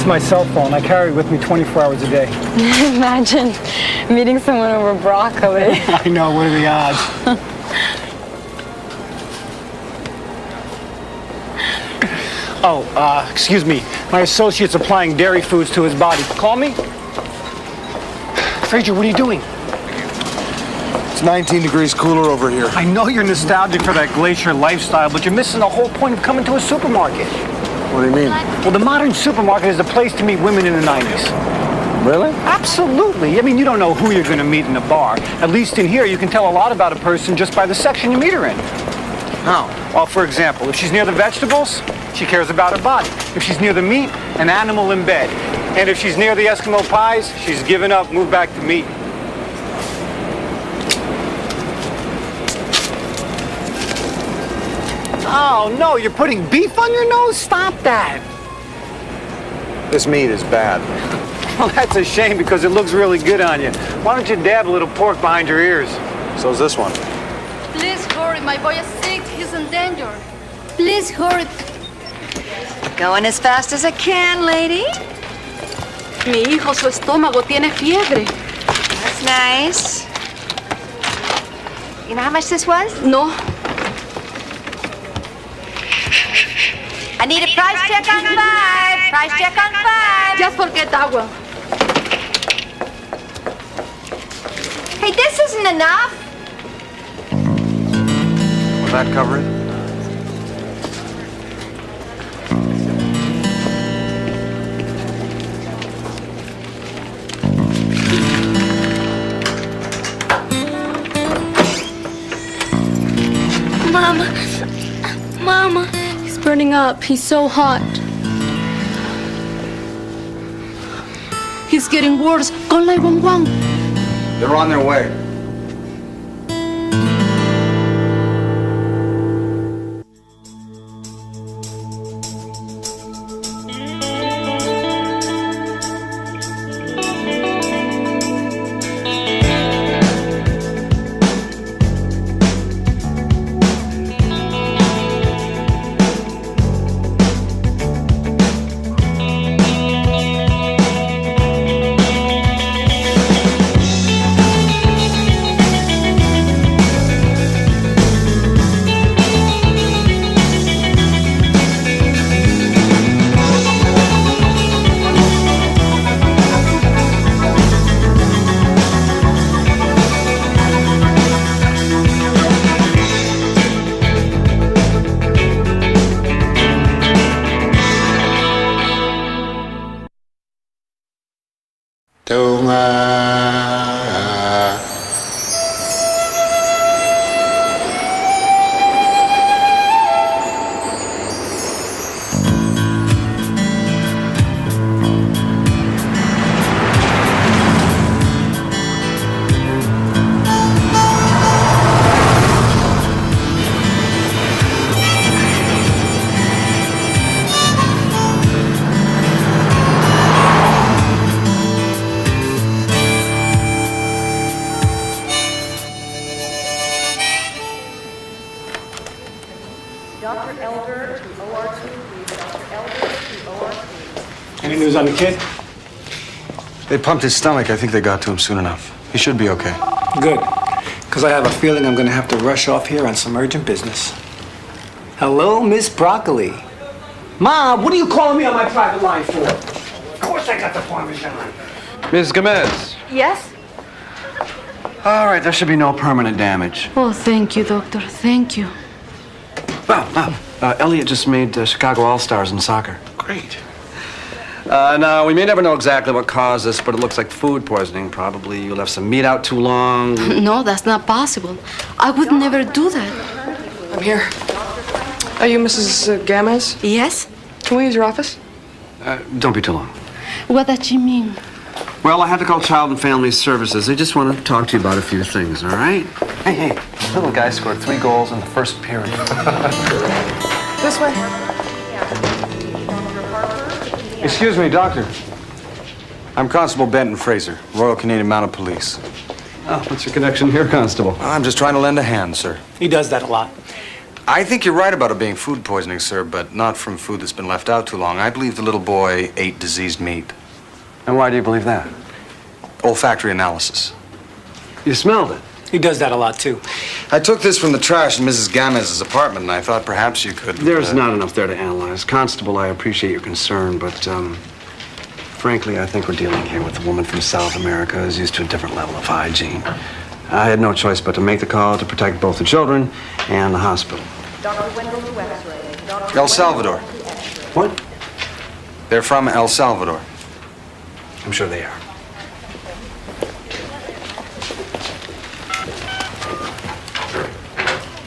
It's my cell phone. I carry it with me 24 hours a day. Imagine meeting someone over broccoli. I know, what are the odds? Oh, excuse me. My associate's applying dairy foods to his body. Call me? Frazier, what are you doing? It's 19 degrees cooler over here. I know you're nostalgic for that glacier lifestyle, but you're missing the whole point of coming to a supermarket. What do you mean? Well, the modern supermarket is the place to meet women in the 90s. Really? Absolutely. I mean, you don't know who you're going to meet in a bar. At least in here, you can tell a lot about a person just by the section you meet her in. How? Well, for example, if she's near the vegetables, she cares about her body. If she's near the meat, an animal in bed. And if she's near the Eskimo pies, she's given up, moved back to meat. Oh, no, you're putting beef on your nose? Stop that. This meat is bad. Well, that's a shame because it looks really good on you. Why don't you dab a little pork behind your ears? So's this one. Please hurry, my boy is sick, he's in danger. Please hurry. Going as fast as I can, lady. Mi hijo, su estómago tiene fiebre. That's nice. You know how much this was? No. I need a price check on 5. Price check on 5. Just forget agua. Hey, this isn't enough. Will that cover it? Mama. Mama. He's burning up. He's so hot. He's getting worse. Call 911. They're on their way. Dr. Elder to OR2, please. Dr. Elder to OR2. Any news on the kid? They pumped his stomach. I think they got to him soon enough. He should be okay. Good. Because I have a feeling I'm going to have to rush off here on some urgent business. Hello, Miss Broccoli. Ma, what are you calling me on my private line for? Of course I got the Parmesan. Ms. Gomez. Yes? All right, there should be no permanent damage. Oh, thank you, doctor. Thank you. Wow. Elliot just made Chicago All-Stars in soccer. Great. Now, we may never know exactly what caused this, but it looks like food poisoning. Probably you left some meat out too long. No, that's not possible. I would never do that. I'm here. Are you Mrs. Gamez? Yes? Can we use your office? Don't be too long. What does she mean? Well, I have to call Child and Family Services. They just want to talk to you about a few things, all right? Hey, little guy scored 3 goals in the first period. This way. Excuse me, doctor. I'm Constable Benton Fraser, Royal Canadian Mounted Police. Oh, what's your connection here, Constable? I'm just trying to lend a hand, sir. He does that a lot. I think you're right about it being food poisoning, sir, but not from food that's been left out too long. I believe the little boy ate diseased meat. And why do you believe that? Olfactory analysis. You smelled it. He does that a lot, too. I took this from the trash in Mrs. Gamez's apartment, and I thought perhaps you could... There's not enough there to analyze. Constable, I appreciate your concern, but, frankly, I think we're dealing here with a woman from South America who's used to a different level of hygiene. I had no choice but to make the call to protect both the children and the hospital. Dr. Wendell to X-ray. Dr. El Salvador. What? They're from El Salvador. I'm sure they are.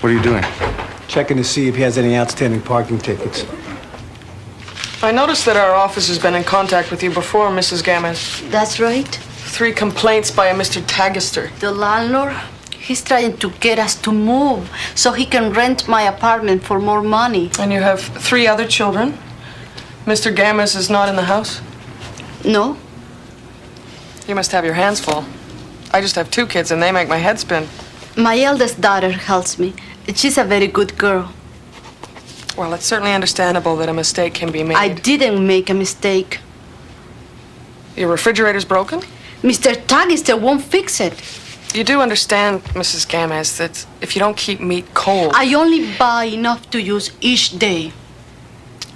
What are you doing? Checking to see if he has any outstanding parking tickets. I noticed that our office has been in contact with you before, Mrs. Gamez. That's right. 3 complaints by a Mr. Tagister. The landlord, he's trying to get us to move so he can rent my apartment for more money. And you have 3 other children. Mr. Gamez is not in the house. No? You must have your hands full. I just have 2 kids and they make my head spin. My eldest daughter helps me. She's a very good girl. Well, it's certainly understandable that a mistake can be made. I didn't make a mistake. Your refrigerator's broken? Mr. Tagister won't fix it. You do understand, Mrs. Gamez, that if you don't keep meat cold... I only buy enough to use each day.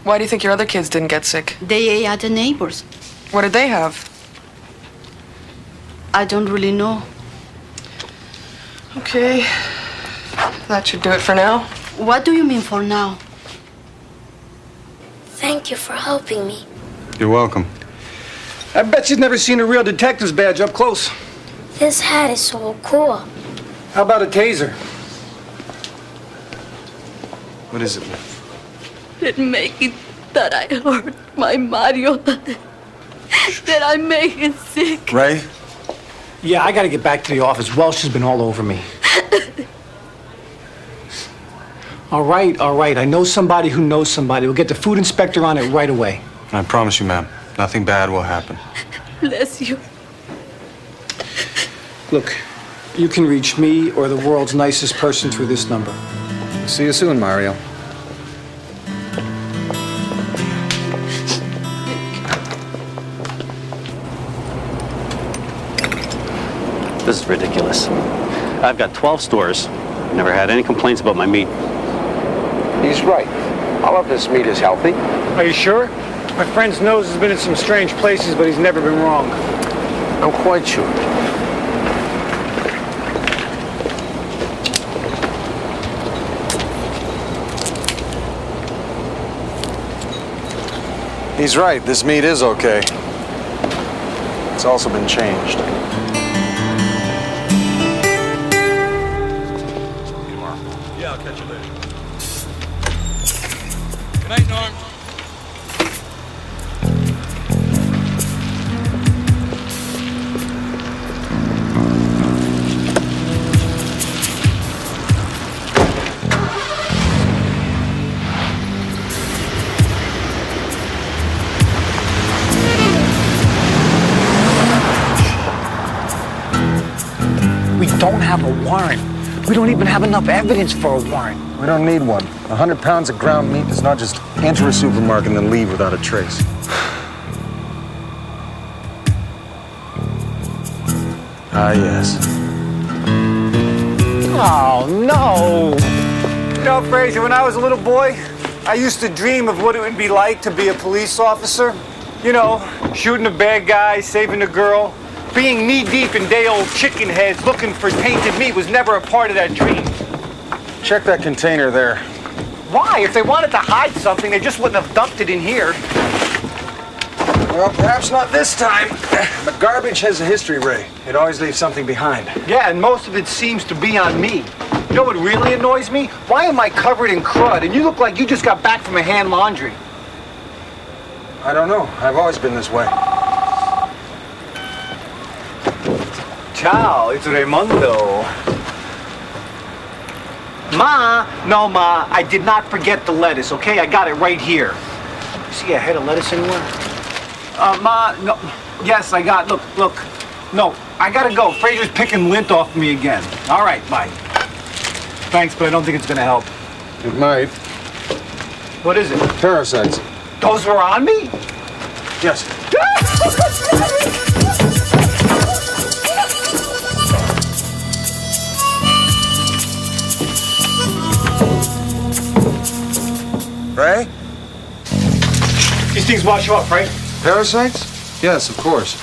Why do you think your other kids didn't get sick? They ate at the neighbors. What did they have? I don't really know. Okay. That should do it for now. What do you mean for now? Thank you for helping me. You're welcome. I bet you've never seen a real detective's badge up close. This hat is so cool. How about a taser? What is it? Didn't make it that I hurt my Mario. That I made him sick. Ray? Yeah, I gotta get back to the office. Welsh has been all over me. All right. I know somebody who knows somebody. We'll get the food inspector on it right away. I promise you, ma'am, nothing bad will happen. Bless you. Look, you can reach me or the world's nicest person through this number. See you soon, Mario. This is ridiculous. I've got 12 stores. Never had any complaints about my meat. He's right. All of this meat is healthy. Are you sure? My friend's nose has been in some strange places, but he's never been wrong. I'm quite sure. He's right. This meat is okay. It's also been changed. Yeah, I'll catch you later. Good night, Norm. We don't have a warrant. We don't even have enough evidence for a warrant. We don't need one. 100 pounds of ground meat does not just enter a supermarket and then leave without a trace. Ah, yes. Oh, no. You know, Fraser, when I was a little boy, I used to dream of what it would be like to be a police officer. You know, shooting a bad guy, saving a girl. Being knee-deep in day-old chicken heads looking for tainted meat was never a part of that dream. Check that container there. Why? If they wanted to hide something, they just wouldn't have dumped it in here. Well, perhaps not this time. But garbage has a history, Ray. It always leaves something behind. Yeah, and most of it seems to be on me. You know what really annoys me? Why am I covered in crud and you look like you just got back from a hand laundry? I don't know. I've always been this way. Ciao, it's Raimundo. Ma, no, Ma, I did not forget the lettuce, okay? I got it right here. You see a head of lettuce anywhere? Ma, no. Yes, I got, look. No, I gotta go. Fraser's picking lint off me again. All right, bye. Thanks, but I don't think it's gonna help. It might. What is it? Parasites. Those were on me? Yes. Ray? These things wash you off, right? Parasites? Yes, of course.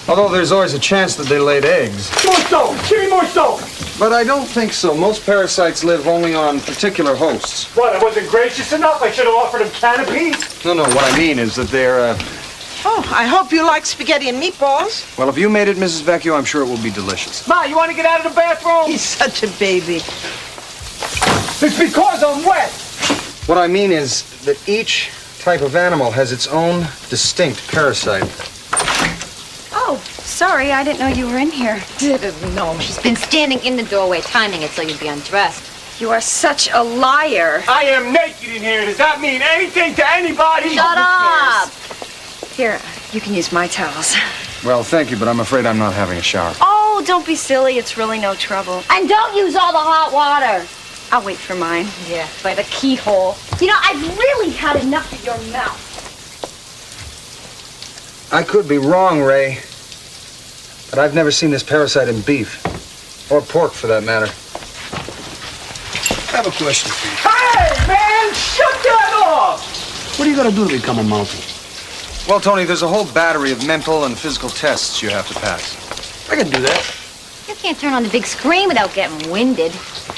Although there's always a chance that they laid eggs. More soap! Give me more soap! But I don't think so. Most parasites live only on particular hosts. What, I wasn't gracious enough? I should have offered them canopy? No, what I mean is that they're, Oh, I hope you like spaghetti and meatballs. Well, if you made it, Mrs. Vecchio, I'm sure it will be delicious. Ma, you want to get out of the bathroom? He's such a baby. It's because I'm wet. What I mean is that each type of animal has its own distinct parasite. Oh, sorry, I didn't know you were in here. Didn't know. She's been standing in the doorway timing it so you'd be undressed. You are such a liar. I am naked in here. Does that mean anything to anybody? Shut up! Here, you can use my towels. Well, thank you, but I'm afraid I'm not having a shower. Oh, don't be silly. It's really no trouble. And don't use all the hot water. I'll wait for mine. Yeah, by the keyhole. You know, I've really had enough of your mouth. I could be wrong, Ray, but I've never seen this parasite in beef. Or pork, for that matter. I have a question for you. Hey, man! Shut that off! What are you going to do to become a mountain? Well, Tony, there's a whole battery of mental and physical tests you have to pass. I can do that. You can't turn on the big screen without getting winded.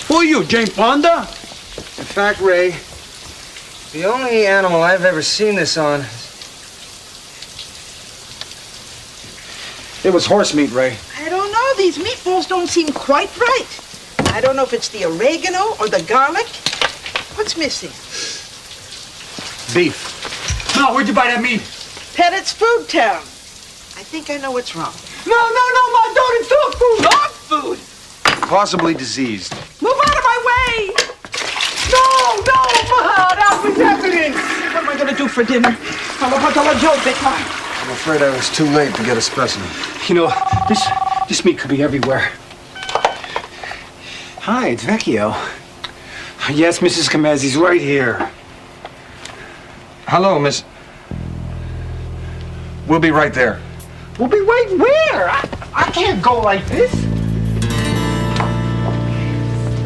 Who are you, Jane Fonda? In fact, Ray, the only animal I've ever seen this on, it was horse meat, Ray. I don't know. These meatballs don't seem quite right. I don't know if it's the oregano or the garlic. What's missing? Beef. Ma, where'd you buy that meat? Pettit's Food Town. I think I know what's wrong. No, Ma, don't. It's dog food. Dog food. Possibly diseased. Move out of my way! No, Ma, that was evidence. What am I going to do for dinner? I'm afraid I was too late to get a specimen. You know, this meat could be everywhere. Hi, it's Vecchio. Yes, Mrs. Camezzi's right here. Hello, Miss. We'll be right there. We'll be right where? I can't go like this.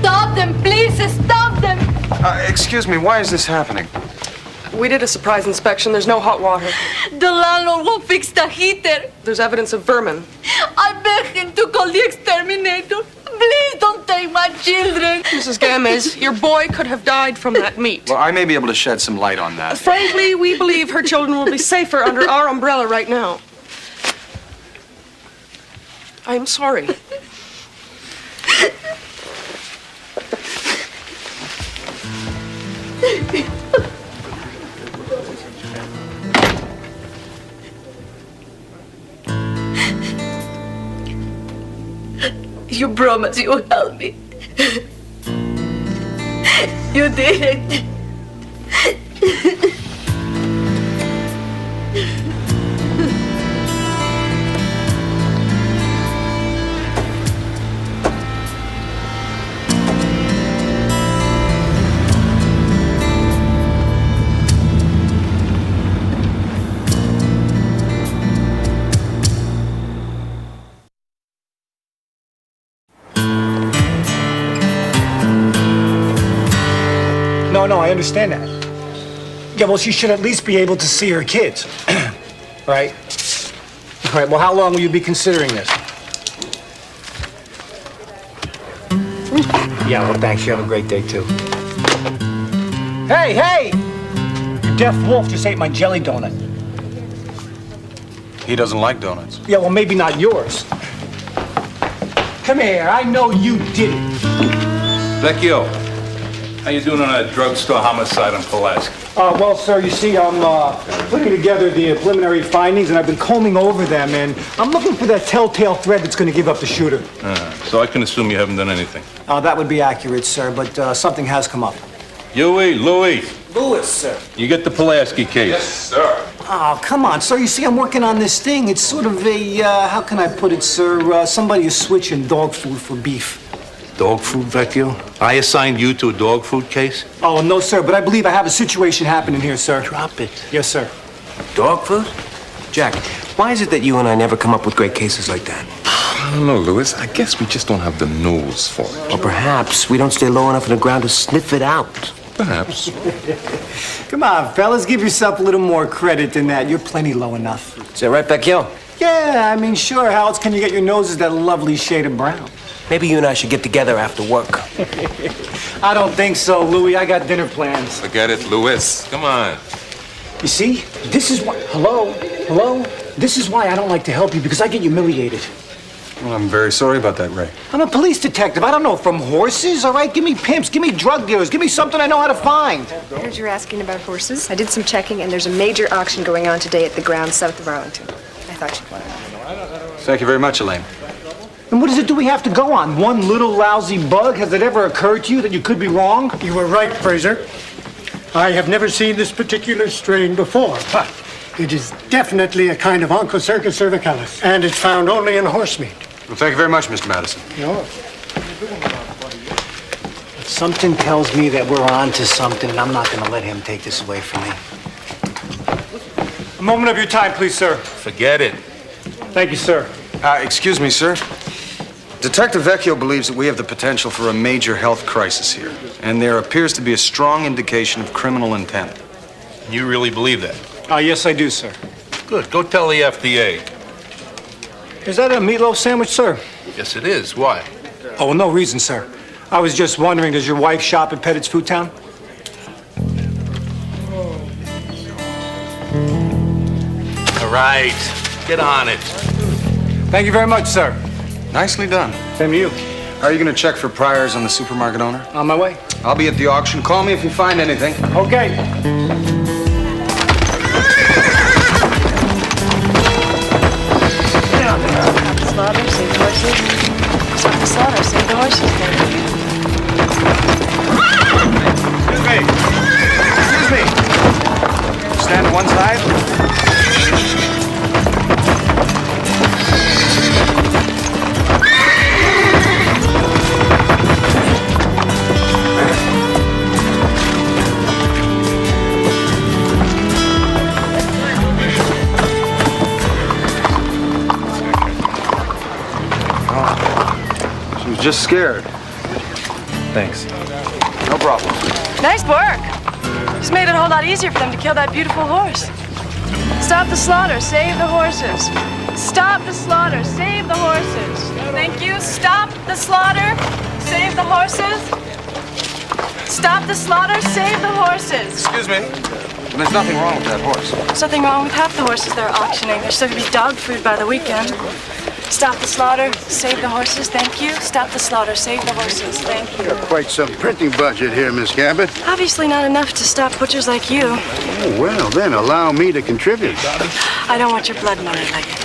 Stop them, please, stop them. Excuse me, why is this happening? We did a surprise inspection. There's no hot water. The landlord won't fix the heater. There's evidence of vermin. I beg him to call the exterminator. Please don't take my children. Mrs. Gamez, your boy could have died from that meat. Well, I may be able to shed some light on that. Frankly, we believe her children will be safer under our umbrella right now. I'm sorry. You promised you would help me. You didn't. No, I understand that. Yeah, well, she should at least be able to see her kids. Right? All right, well, how long will you be considering this? Yeah, well, thanks. You have a great day, too. Hey! Your deaf wolf just ate my jelly donut. He doesn't like donuts. Yeah, well, maybe not yours. Come here. I know you did it. Vecchio, how you doing on that drugstore homicide on Pulaski? Well, sir, you see, I'm putting together the preliminary findings, and I've been combing over them, and I'm looking for that telltale thread that's going to give up the shooter. So I can assume you haven't done anything. That would be accurate, sir, but something has come up. Louis. Louis, sir. You get the Pulaski case. Yes, sir. Oh, come on, sir. You see, I'm working on this thing. It's sort of a, how can I put it, sir? Somebody is switching dog food for beef. Dog food, Vecchio? I assigned you to a dog food case? Oh, no, sir, but I believe I have a situation happening here, sir. Drop it. Yes, sir. Dog food? Jack, why is it that you and I never come up with great cases like that? I don't know, Louis. I guess we just don't have the nose for it. Or perhaps we don't stay low enough on the ground to sniff it out. Perhaps. Come on, fellas, give yourself a little more credit than that. You're plenty low enough. Is that right, Vecchio? Yeah, I mean, sure. How else can you get your noses that lovely shade of brown? Maybe you and I should get together after work. I don't think so, Louis. I got dinner plans. Forget it, Louis. Come on. You see, this is why... Hello? This is why I don't like to help you, because I get humiliated. Well, I'm very sorry about that, Ray. I'm a police detective. I don't know from horses, all right? Give me pimps, give me drug dealers, give me something I know how to find. I heard you're asking about horses. I did some checking, and there's a major auction going on today at the grounds south of Arlington. I thought you'd want to know. Thank you very much, Elaine. And what is it do we have to go on? One little lousy bug? Has it ever occurred to you that you could be wrong? You were right, Fraser. I have never seen this particular strain before, but it is definitely a kind of Onchocercus cervicalis, and it's found only in horse meat. Well, thank you very much, Mr. Madison. Something tells me that we're on to something, and I'm not going to let him take this away from me. A moment of your time, please, sir. Forget it. Thank you, sir. Excuse me, sir. Detective Vecchio believes that we have the potential for a major health crisis here, and there appears to be a strong indication of criminal intent. You really believe that? Yes, I do, sir. Good. Go tell the FDA. Is that a meatloaf sandwich, sir? Yes, it is. Why? Oh, well, no reason, sir. I was just wondering, does your wife shop at Pettit's Food Town? All right. Get on it. Thank you very much, sir. Nicely done. Same to you. Are you going to check for priors on the supermarket owner? On my way. I'll be at the auction. Call me if you find anything. Okay. Slaughter, save the horses. Stop the slaughter, save the horses. Excuse me. Stand to one side. Just scared. Thanks. No problem. Nice work. Just made it a whole lot easier for them to kill that beautiful horse. Stop the slaughter, save the horses. Stop the slaughter, save the horses. Thank you. Stop the slaughter, save the horses. Stop the slaughter, save the horses. Excuse me. There's nothing wrong with that horse. There's nothing wrong with half the horses they're auctioning. There's still gonna be dog food by the weekend. Stop the slaughter, save the horses, thank you. Stop the slaughter, save the horses, thank you. Got quite some printing budget here, Miss Cabot. Obviously not enough to stop butchers like you. Oh, well, then allow me to contribute. I don't want your blood money, Leggett.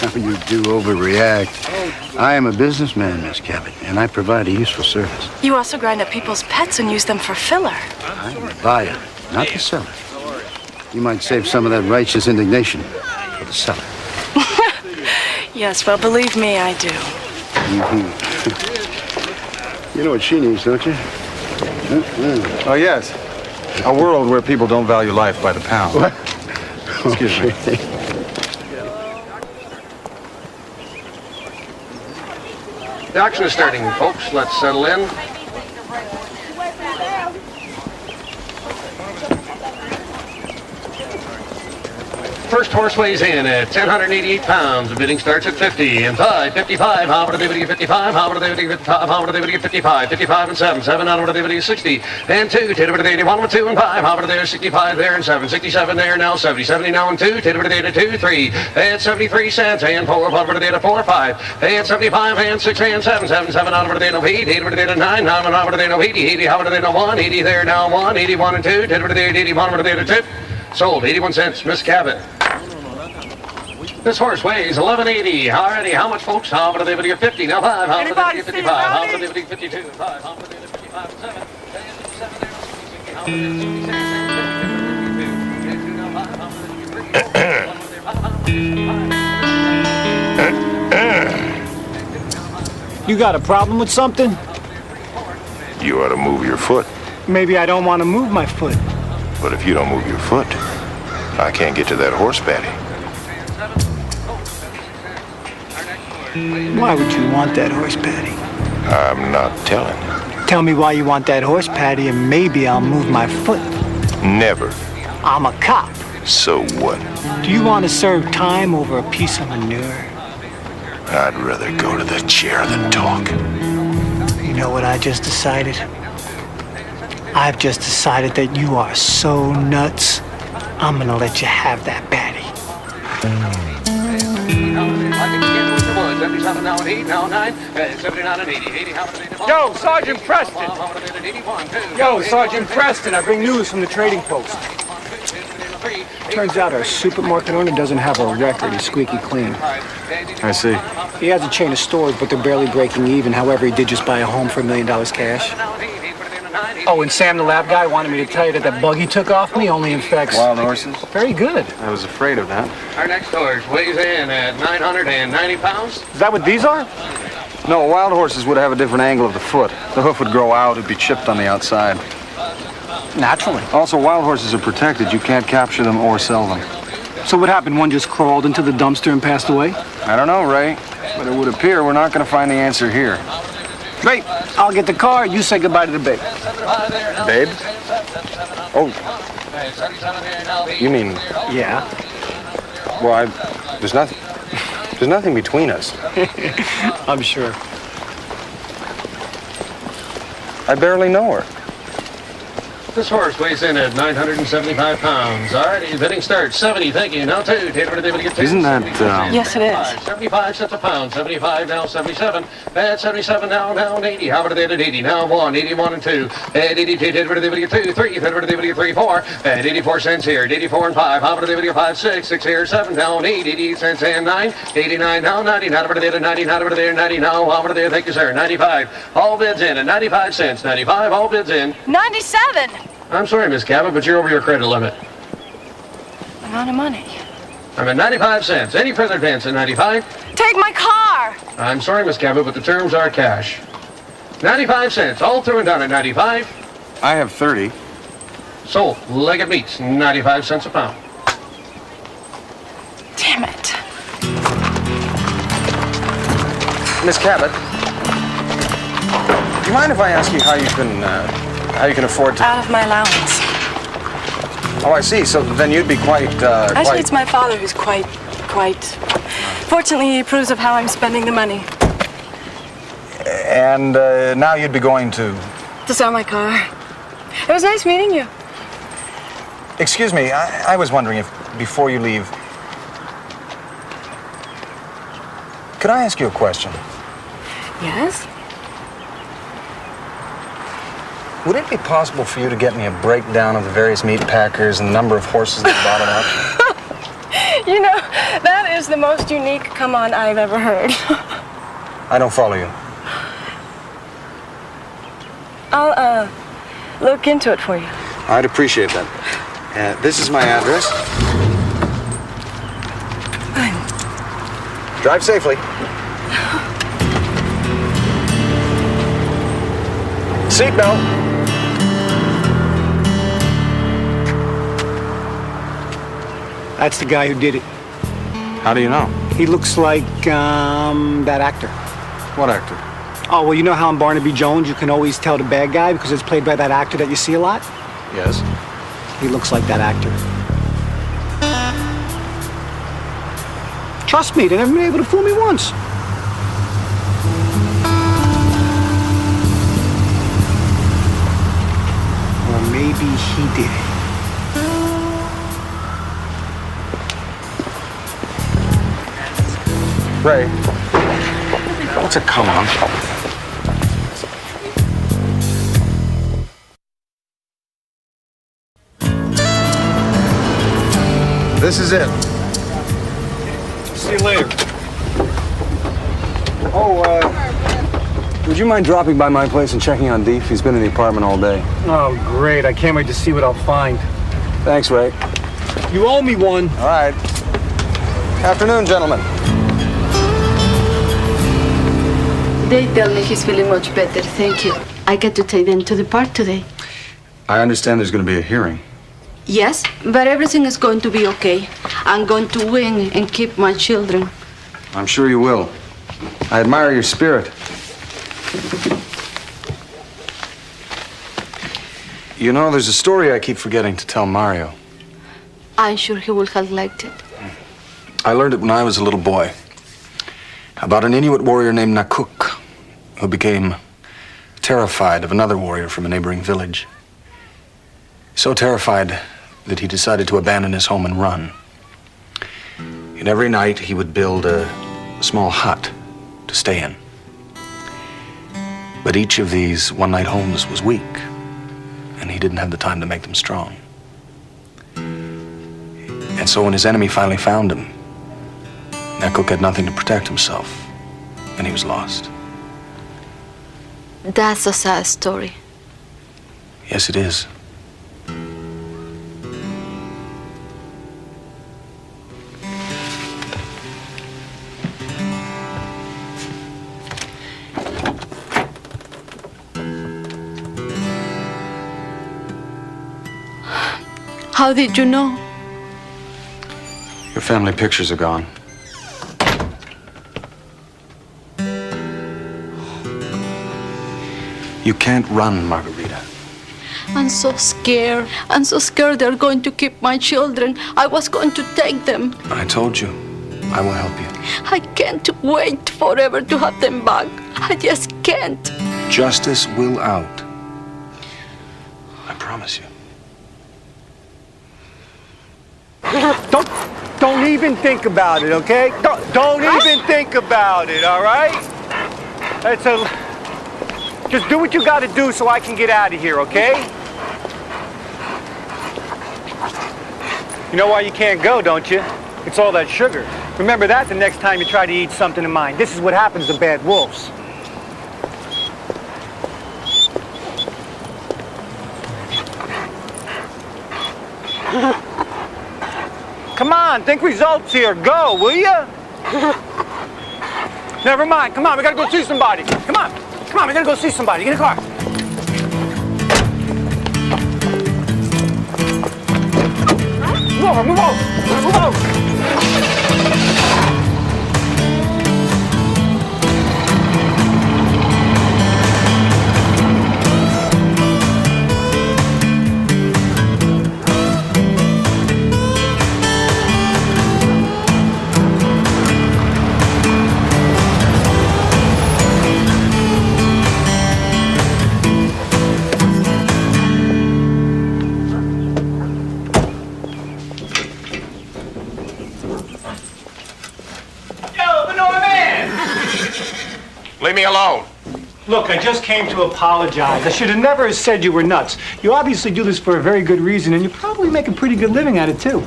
How you do overreact. I am a businessman, Miss Cabot, and I provide a useful service. You also grind up people's pets and use them for filler. I'm the buyer, not the seller. You might save some of that righteous indignation for the seller. Yes, well, believe me, I do. Mm-hmm. You know what she needs, don't you? Oh, yes. A world where people don't value life by the pound. What? Excuse me. The auction is starting, folks. Let's settle in. First horse weighs in at 1,088 pounds. The bidding starts at 50 and 5, 55. How about the bidding 55? How about the bidding 55? How about the bidding 55? 55 and 7, 7. How about the bidding 60 and 2? Tit over the 81 and 2 and 5. How about there 65 there and 7, 67 there now 70, 70 now and 2. Tit over the data 2, 3 and 73 cents and 4. How about the data 4, 5 and 75 and 6 and 7, 7, 7. Out of the data 8, 8 over the data 9, 9 and out of the data 80, 80. How about the data 1, 80 there now 1, 81 and 2. Tit over the data 81 over the data 2. Sold 81 cents, Miss Cabot. This horse weighs 1180. Alrighty, how much, folks? How about the bidding 50? Now 5. How about the bidding 55? How about the bidding 52? 5. How about the bidding 55? 7. You got a problem with something? You ought to move your foot. Maybe I don't want to move my foot. But if you don't move your foot, I can't get to that horse patty. Why would you want that horse patty? I'm not telling. Tell me why you want that horse patty and maybe I'll move my foot. Never. I'm a cop. So what? Do you want to serve time over a piece of manure? I'd rather go to the chair than talk. You know what I just decided? I've just decided that you are so nuts, I'm gonna let you have that patty. 77 now and 8, now 9, 79 and 80. 80, how many? Yo, Sergeant Preston! Yo, Sergeant Preston, I bring news from the trading post. Turns out our supermarket owner doesn't have a record. He's squeaky clean. I see. He has a chain of stores, but they're barely breaking even. However, he did just buy a home for $1 million cash. Oh, and Sam the lab guy wanted me to tell you that bug he took off me only infects... Wild horses? Very good. I was afraid of that. Our next horse weighs in at 990 pounds. Is that what these are? No, wild horses would have a different angle of the foot. The hoof would grow out, it'd be chipped on the outside. Naturally. Also, wild horses are protected. You can't capture them or sell them. So what happened? One just crawled into the dumpster and passed away? I don't know, Ray. But it would appear we're not going to find the answer here. Great. I'll get the car. You say goodbye to the babe. Babe? Oh. You mean... Yeah. Well, there's nothing... There's nothing between us. I'm sure. I barely know her. This horse weighs in at 975 pounds. All right, bidding starts. 70, thank you. Now 2. Isn't that, Yes, it is. 75 cents a pound. 75, now 77. At 77, now 80. How about it at 80? Now 1, 81 and 2. At 82, 2, 3, 3, 4. At 84 cents here. 84 and 5. How about it 5, 6, 6 here, 7, down 8, 88 cents and 9. 89, now 90. How about it 90, how about it 90, now, how about it, thank you, sir. 95. All bids in at 95 cents. 95, all bids in. 97. I'm sorry, Miss Cabot, but you're over your credit limit. I'm out of money. I'm at 95 cents. Any further advance at 95? Take my car. I'm sorry, Miss Cabot, but the terms are cash. 95 cents. All through and done at 95. I have 30. Sold. Leggett Meats. 95 cents a pound. Damn it. Miss Cabot, do you mind if I ask you how you can afford to... Out of my allowance. Oh, I see. So then you'd be quite, Actually, it's my father who's quite... Fortunately, he approves of how I'm spending the money. And now you'd be going to... To sell my car. It was nice meeting you. Excuse me, I was wondering if, before you leave... Could I ask you a question? Yes? Would it be possible for you to get me a breakdown of the various meat packers and the number of horses that bought it up? You know, that is the most unique come on I've ever heard. I don't follow you. I'll, look into it for you. I'd appreciate that. This is my address. Drive safely. Seatbelt. That's the guy who did it. How do you know? He looks like, that actor. What actor? Oh, well, you know how in Barnaby Jones you can always tell the bad guy because it's played by that actor that you see a lot? Yes. He looks like that actor. Trust me, they never been able to fool me once. Or maybe he did it. Ray, what's a come on? This is it. See you later. Oh, would you mind dropping by my place and checking on Deef? He's been in the apartment all day. Oh, great. I can't wait to see what I'll find. Thanks, Ray. You owe me one. All right. Afternoon, gentlemen. They tell me he's feeling much better. Thank you. I get to take them to the park today. I understand there's going to be a hearing. Yes, but everything is going to be okay. I'm going to win and keep my children. I'm sure you will. I admire your spirit. You know, there's a story I keep forgetting to tell Mario. I'm sure he will have liked it. I learned it when I was a little boy. About an Inuit warrior named Nakuk, who became terrified of another warrior from a neighboring village. So terrified that he decided to abandon his home and run. And every night he would build a small hut to stay in. But each of these one-night homes was weak, and he didn't have the time to make them strong. And so when his enemy finally found him, Nakuk had nothing to protect himself, and he was lost. That's a sad story. Yes, it is. How did you know? Your family pictures are gone. You can't run, Margarita. I'm so scared. I'm so scared they're going to keep my children. I was going to take them. I told you, I will help you. I can't wait forever to have them back. I just can't. Justice will out. I promise you. Don't even think about it, okay? Don't even think about it, all right? Just do what you got to do so I can get out of here, okay? You know why you can't go, don't you? It's all that sugar. Remember that the next time you try to eat something of mine. This is what happens to bad wolves. Come on, think results here. Go, will you? Never mind. Come on, we gotta go see somebody. Come on, we gotta go see somebody. Get in the car. Move over. Leave me alone. Look, I just came to apologize. I should have never said you were nuts. You obviously do this for a very good reason, and you probably make a pretty good living at it, too.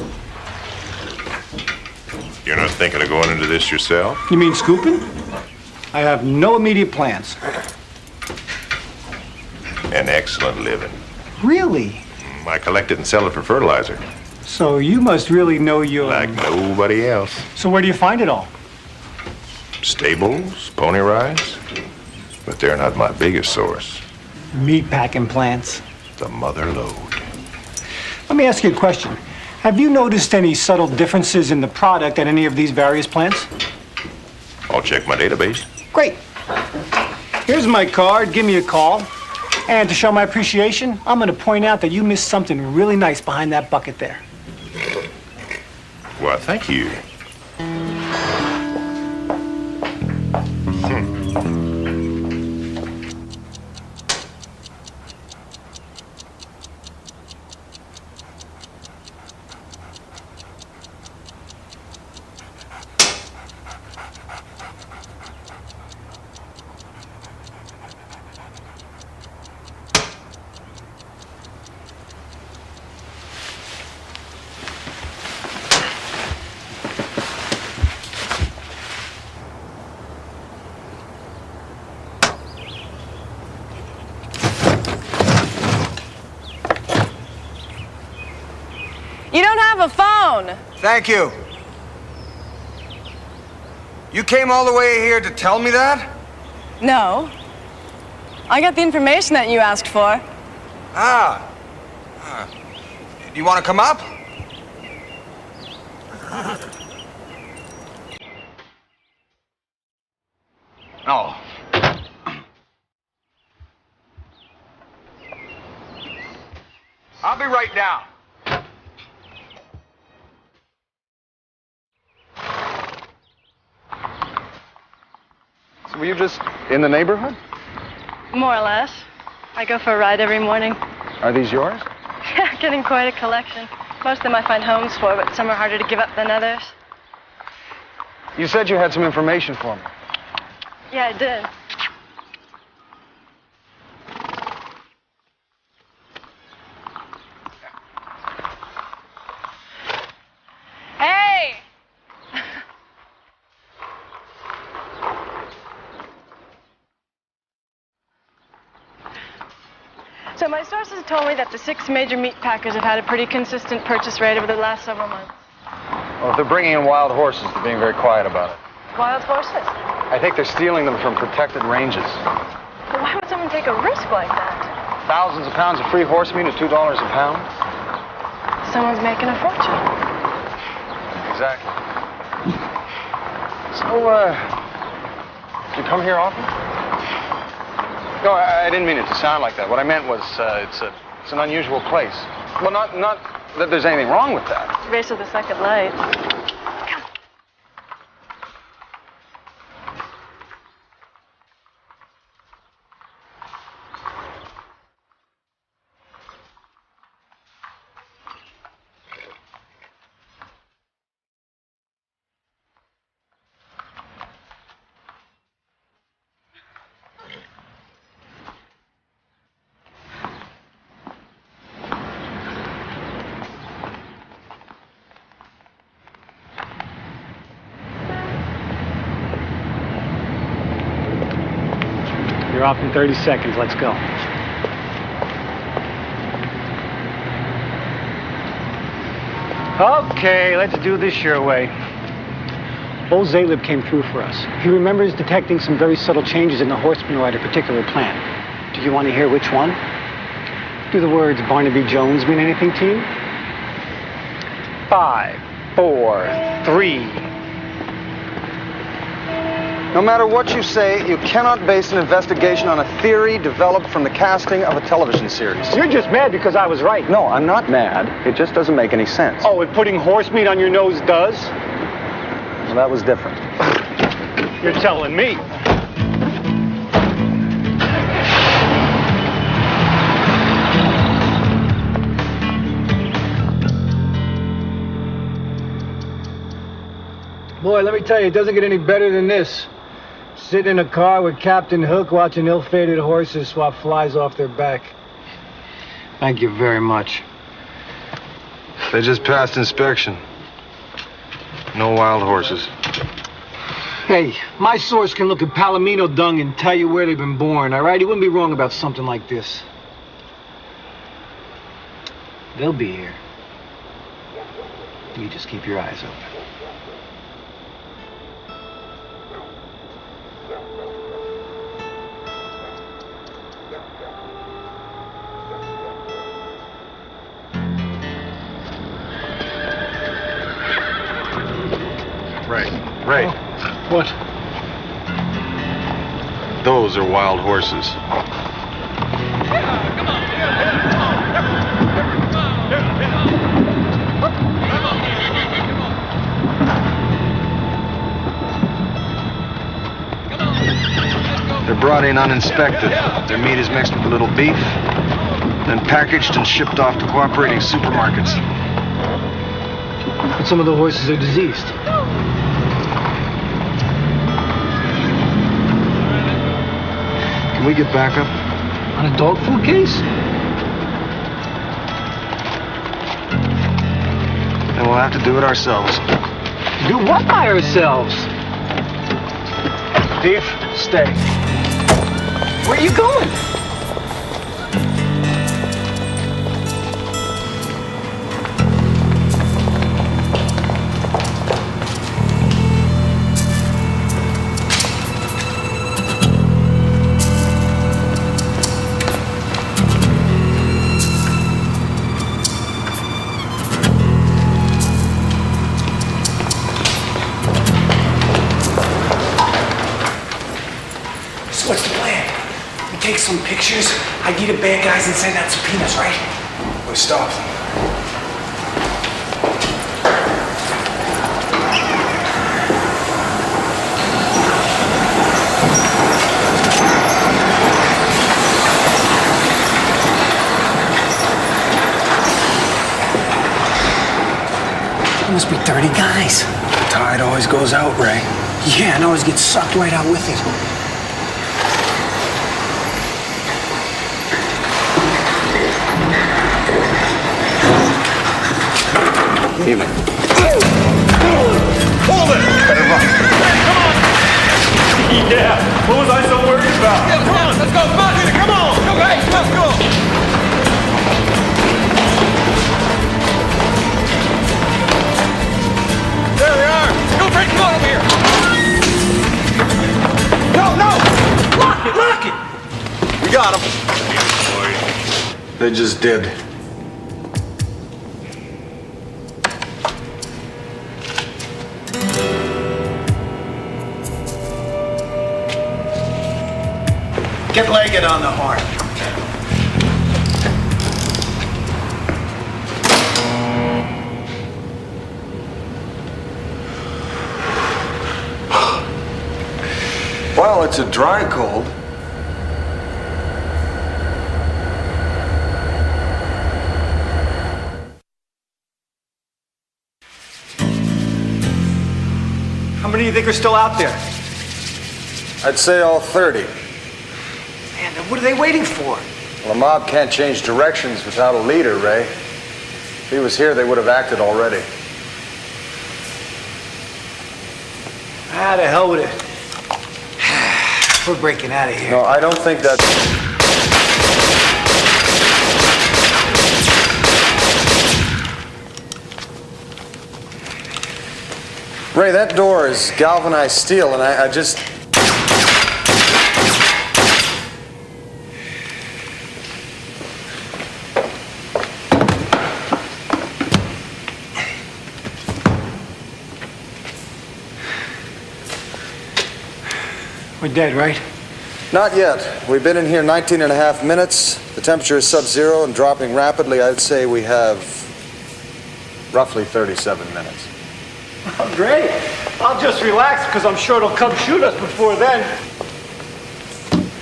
You're not thinking of going into this yourself? You mean scooping? I have no immediate plans. An excellent living. Really? I collect it and sell it for fertilizer. So you must really know your... Like nobody else. So where do you find it all? Stables, pony rides. But they're not my biggest source. Meat packing plants. The mother lode. Let me ask you a question. Have you noticed any subtle differences in the product at any of these various plants? I'll check my database. Great. Here's my card. Give me a call. And to show my appreciation, I'm going to point out that you missed something really nice behind that bucket there. Well, thank you. You don't have a phone. Thank you. You came all the way here to tell me that? No. I got the information that you asked for. Do you want to come up? No. I'll be right down. So were you just in the neighborhood? More or less. I go for a ride every morning. Are these yours? Yeah, getting quite a collection. Most of them I find homes for, but some are harder to give up than others. You said you had some information for me. Yeah, I did. Hey! So my sources told me that the 6 major meat packers have had a pretty consistent purchase rate over the last several months. Well, if they're bringing in wild horses, they're being very quiet about it. Wild horses? I think they're stealing them from protected ranges. But why would someone take a risk like that? Thousands of pounds of free horse meat at $2 a pound? Someone's making a fortune. Exactly. So, do you come here often? No, I didn't mean it to sound like that. What I meant was, it's an unusual place. Well, not that there's anything wrong with that. Race of the second light. You're off in 30 seconds. Let's go. Okay, let's do this your way. Old Zaleb came through for us. He remembers detecting some very subtle changes in the horse manure at a particular plant. Do you want to hear which one? Do the words Barnaby Jones mean anything to you? 5, 4, 3. No matter what you say, you cannot base an investigation on a theory developed from the casting of a television series. You're just mad because I was right. No, I'm not mad. It just doesn't make any sense. Oh, and putting horse meat on your nose does? Well, that was different. You're telling me. Boy, let me tell you, it doesn't get any better than this. Sitting in a car with Captain Hook watching ill-fated horses swap flies off their back. Thank you very much. They just passed inspection. No wild horses. Hey, my source can look at Palomino dung and tell you where they've been born, all right? He wouldn't be wrong about something like this. They'll be here. You just keep your eyes open. Ray. What? Those are wild horses. They're brought in uninspected. Their meat is mixed with a little beef, then packaged and shipped off to cooperating supermarkets. But some of the horses are diseased. Can we get backup? On a dog food case? Then we'll have to do it ourselves. Do what by ourselves? Steve, stay. Where are you going? some pictures, ID the bad guys and send out subpoenas, right? We stop them. There must be 30 guys. The tide always goes out, Ray. Yeah, and always gets sucked right out with it. Even. Hold it! Better run. Hey, come on! Yeah, what was I so worried about? Yeah, come on, let's go, come on, come on! Go, guys, let's go! There they are! Go, Frank, come on over here! No! Lock it! We got them. They just did. Get Leggett on the horn. Well, it's a dry cold. How many do you think are still out there? I'd say all 30. Man, then what are they waiting for? Well, the mob can't change directions without a leader, Ray. If he was here, they would have acted already. Ah, the hell with it. We're breaking out of here. No, I don't think that's... Ray, that door is galvanized steel, and I just... We're dead, right? Not yet. We've been in here 19 and a half minutes. The temperature is sub-zero and dropping rapidly. I'd say we have roughly 37 minutes. Oh, great. I'll just relax because I'm sure they'll come shoot us before then.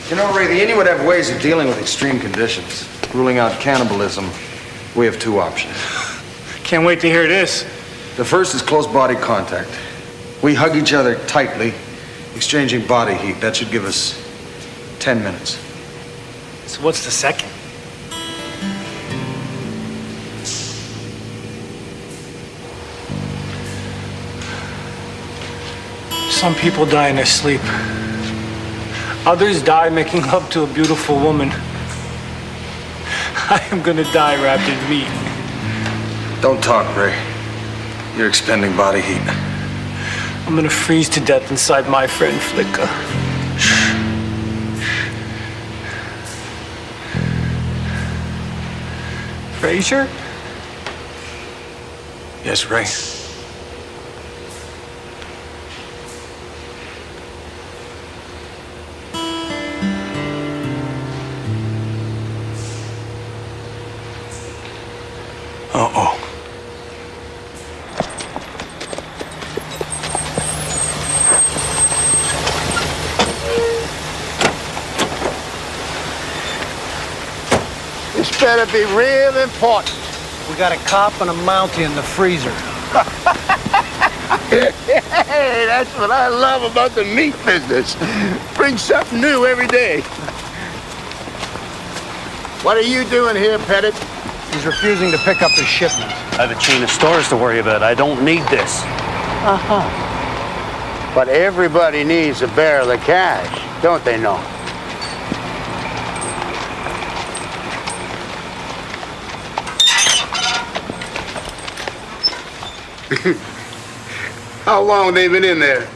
You know, Ray, the Inuit have ways of dealing with extreme conditions. Ruling out cannibalism, we have two options. Can't wait to hear this. The first is close body contact. We hug each other tightly, exchanging body heat. That should give us 10 minutes. So what's the second? Some people die in their sleep. Others die making love to a beautiful woman. I am gonna die wrapped in meat. Don't talk, Ray. You're expending body heat. I'm gonna freeze to death inside my friend Flicka. Frazier? Yes, Ray. Uh-oh. This better be real important. We got a cop and a Mountie in the freezer. Hey, that's what I love about the meat business. Bring something new every day. What are you doing here, Pettit? He's refusing to pick up his shipment. I have a chain of stores to worry about. I don't need this. Uh-huh. But everybody needs a barrel of cash, don't they know? How long they been in there?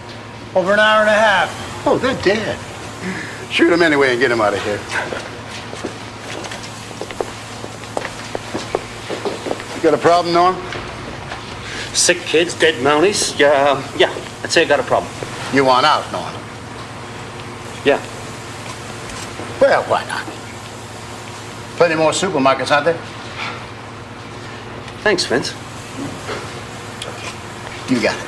Over an hour and a half. Oh, they're dead. Shoot them anyway and get them out of here. You got a problem, Norm? Sick kids, dead Mounties. Yeah, I'd say I got a problem. You want out, Norm? Yeah. Well, why not? Plenty more supermarkets, aren't there? Thanks, Vince. You got it.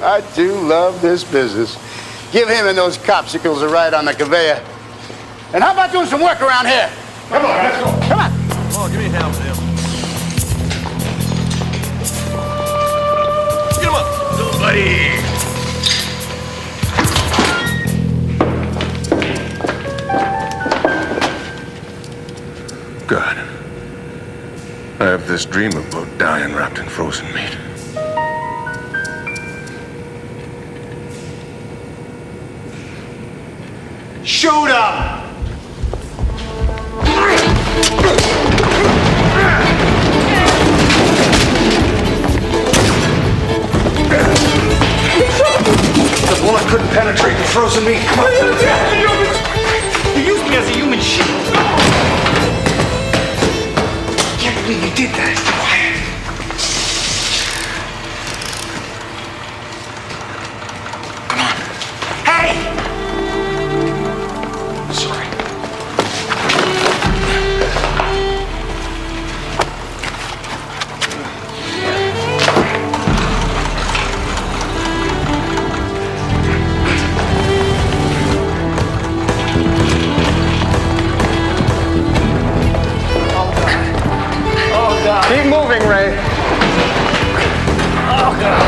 I do love this business. Give him and those copsicles a ride on the conveyor. And how about doing some work around here? Come on, let's go. Come on. Oh, give me a hand with him. Get him up. Go, buddy. God. I have this dream about dying wrapped in frozen meat. Shoot him! The bullet couldn't penetrate the frozen meat. Come on. You used me as a human shield. I can't believe you did that. Come on. Hey! Sorry. Keep moving, Ray. Oh, God.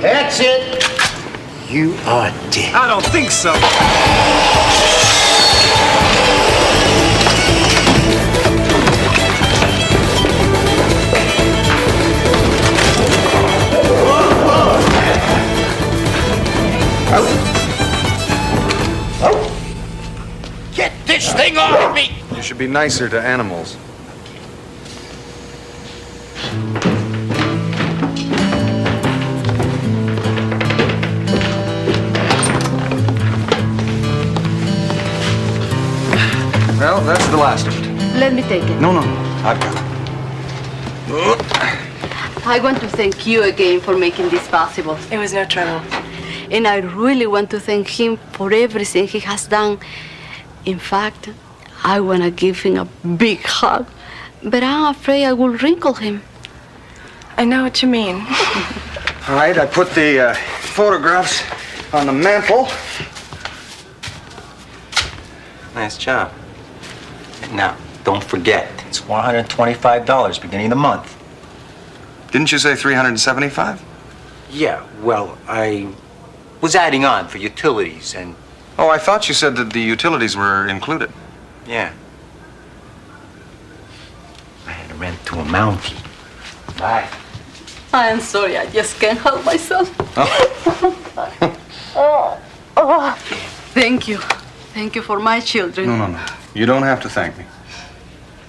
That's it. You are dead. I don't think so. Get this thing off me! You should be nicer to animals. Well, that's the last of it. Let me take it. No, I've got it. I want to thank you again for making this possible. It was no trouble. And I really want to thank him for everything he has done. In fact, I want to give him a big hug, but I'm afraid I will wrinkle him. I know what you mean. All right, I put the photographs on the mantle. Nice job. Now, don't forget, it's $125 beginning of the month. Didn't you say $375? Yeah, well, I was adding on for utilities and... Oh, I thought you said that the utilities were included. Yeah. I had to rent to a Mountie. Bye. I am sorry, I just can't help myself. Thank you. Thank you for my children. No. You don't have to thank me.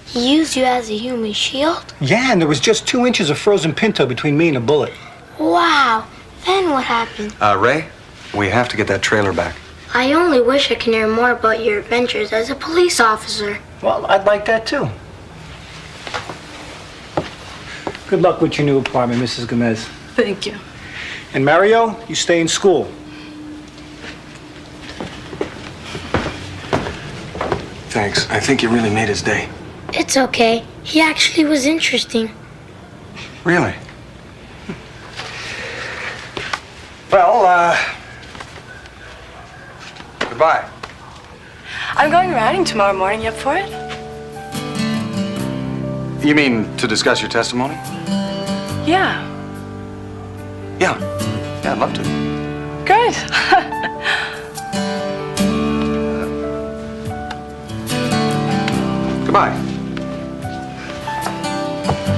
He used you as a human shield? Yeah, and there was just 2 inches of frozen pinto between me and a bullet. Wow. Then what happened? Ray, we have to get that trailer back. I only wish I could hear more about your adventures as a police officer. Well, I'd like that too. Good luck with your new apartment, Mrs. Gomez. Thank you. And Mario, you stay in school. Thanks. I think you really made his day. It's okay. He actually was interesting. Really? Well, goodbye. I'm going riding tomorrow morning. You up for it? You mean to discuss your testimony? Yeah. Yeah. Yeah, I'd love to. Good. Goodbye.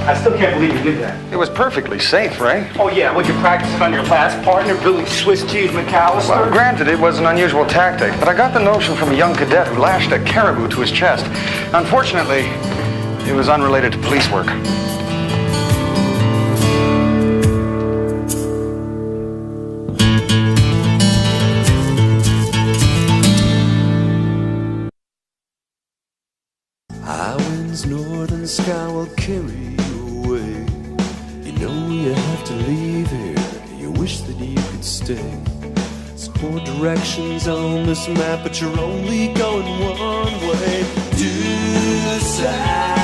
I still can't believe you did that. It was perfectly safe, Ray. Oh, yeah, would you practice it on your last partner, Billy Swiss Cheese McAllister? Well, granted, it was an unusual tactic, but I got the notion from a young cadet who lashed a caribou to his chest. Unfortunately, it was unrelated to police work. High winds, northern sky will carry you away. You know you have to leave here. You wish that you could stay. There's 4 directions on this map, but you're only going one way. Due south.